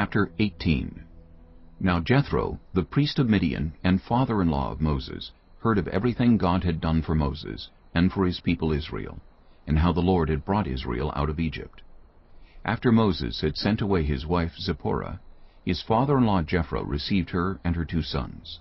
Chapter 18. Now Jethro, the priest of Midian and father-in-law of Moses, heard of everything God had done for Moses and for his people Israel, and how the Lord had brought Israel out of Egypt. After Moses had sent away his wife Zipporah, his father-in-law Jethro received her and her 2 sons.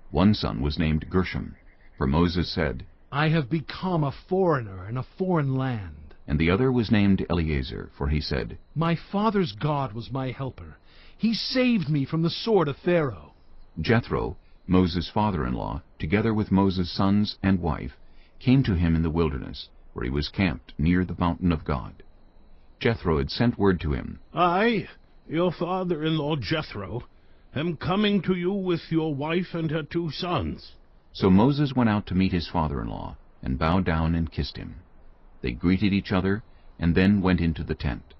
One son was named Gershom, for Moses said, I have become a foreigner in a foreign land. And the other was named Eleazar, for he said, My father's God was my helper. He saved me from the sword of Pharaoh. Jethro, Moses' father-in-law, together with Moses' sons and wife, came to him in the wilderness, where he was camped near the mountain of God. Jethro had sent word to him, I, your father-in-law Jethro, am coming to you with your wife and her 2 sons. So Moses went out to meet his father-in-law, and bowed down and kissed him. They greeted each other, and then went into the tent.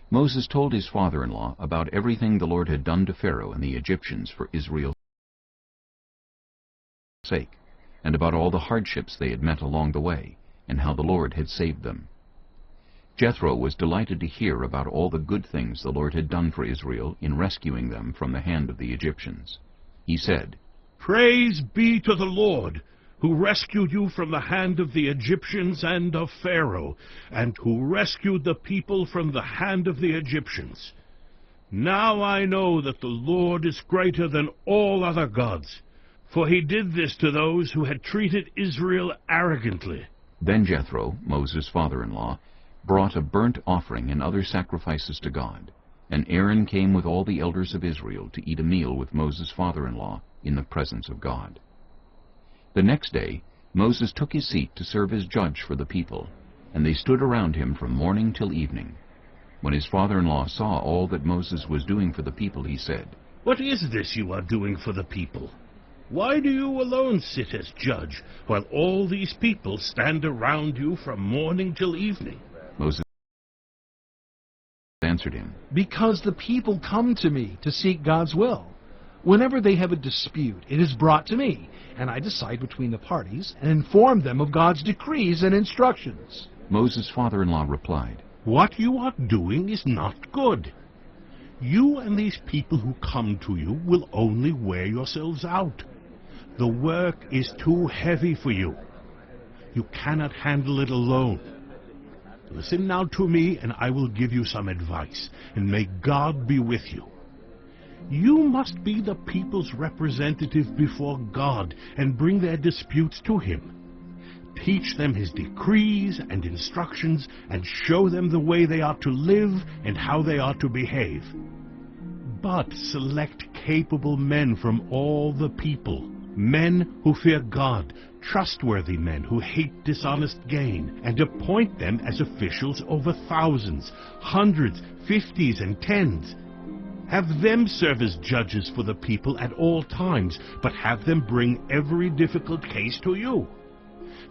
Moses told his father-in-law about everything the Lord had done to Pharaoh and the Egyptians for Israel's sake, and about all the hardships they had met along the way, and how the Lord had saved them. Jethro was delighted to hear about all the good things the Lord had done for Israel in rescuing them from the hand of the Egyptians. He said, Praise be to the Lord, who rescued you from the hand of the Egyptians and of Pharaoh, and who rescued the people from the hand of the Egyptians. Now I know that the Lord is greater than all other gods, for he did this to those who had treated Israel arrogantly. Then Jethro, Moses' father-in-law, brought a burnt offering and other sacrifices to God, and Aaron came with all the elders of Israel to eat a meal with Moses' father-in-law in the presence of God. The next day Moses took his seat to serve as judge for the people, and they stood around him from morning till evening. When his father-in-law saw all that Moses was doing for the people, he said, What is this you are doing for the people? Why do you alone sit as judge, while all these people stand around you from morning till evening? Moses answered him, Because the people come to me to seek God's will. Whenever they have a dispute, it is brought to me, and I decide between the parties and inform them of God's decrees and instructions. Moses' father-in-law replied, What you are doing is not good. You and these people who come to you will only wear yourselves out. The work is too heavy for you. You cannot handle it alone. Listen now to me, and I will give you some advice, and may God be with you. You must be the people's representative before God and bring their disputes to him. Teach them his decrees and instructions and show them the way they are to live and how they are to behave. But select capable men from all the people, men who fear God, trustworthy men who hate dishonest gain, and appoint them as officials over thousands, hundreds, 50s, and 10s. Have them serve as judges for the people at all times, but have them bring every difficult case to you.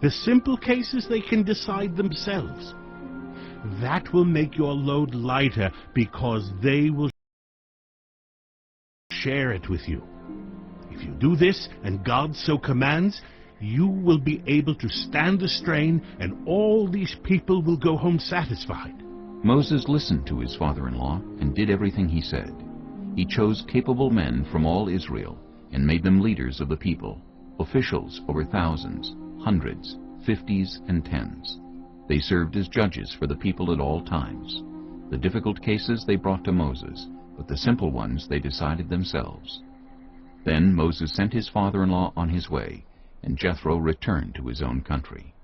The simple cases they can decide themselves. That will make your load lighter, because they will share it with you. If you do this, and God so commands, you will be able to stand the strain, and all these people will go home satisfied. Moses listened to his father-in-law and did everything he said. He chose capable men from all Israel and made them leaders of the people, officials over thousands, hundreds, 50s, and 10s. They served as judges for the people at all times. The difficult cases they brought to Moses, but the simple ones they decided themselves. Then Moses sent his father-in-law on his way, and Jethro returned to his own country.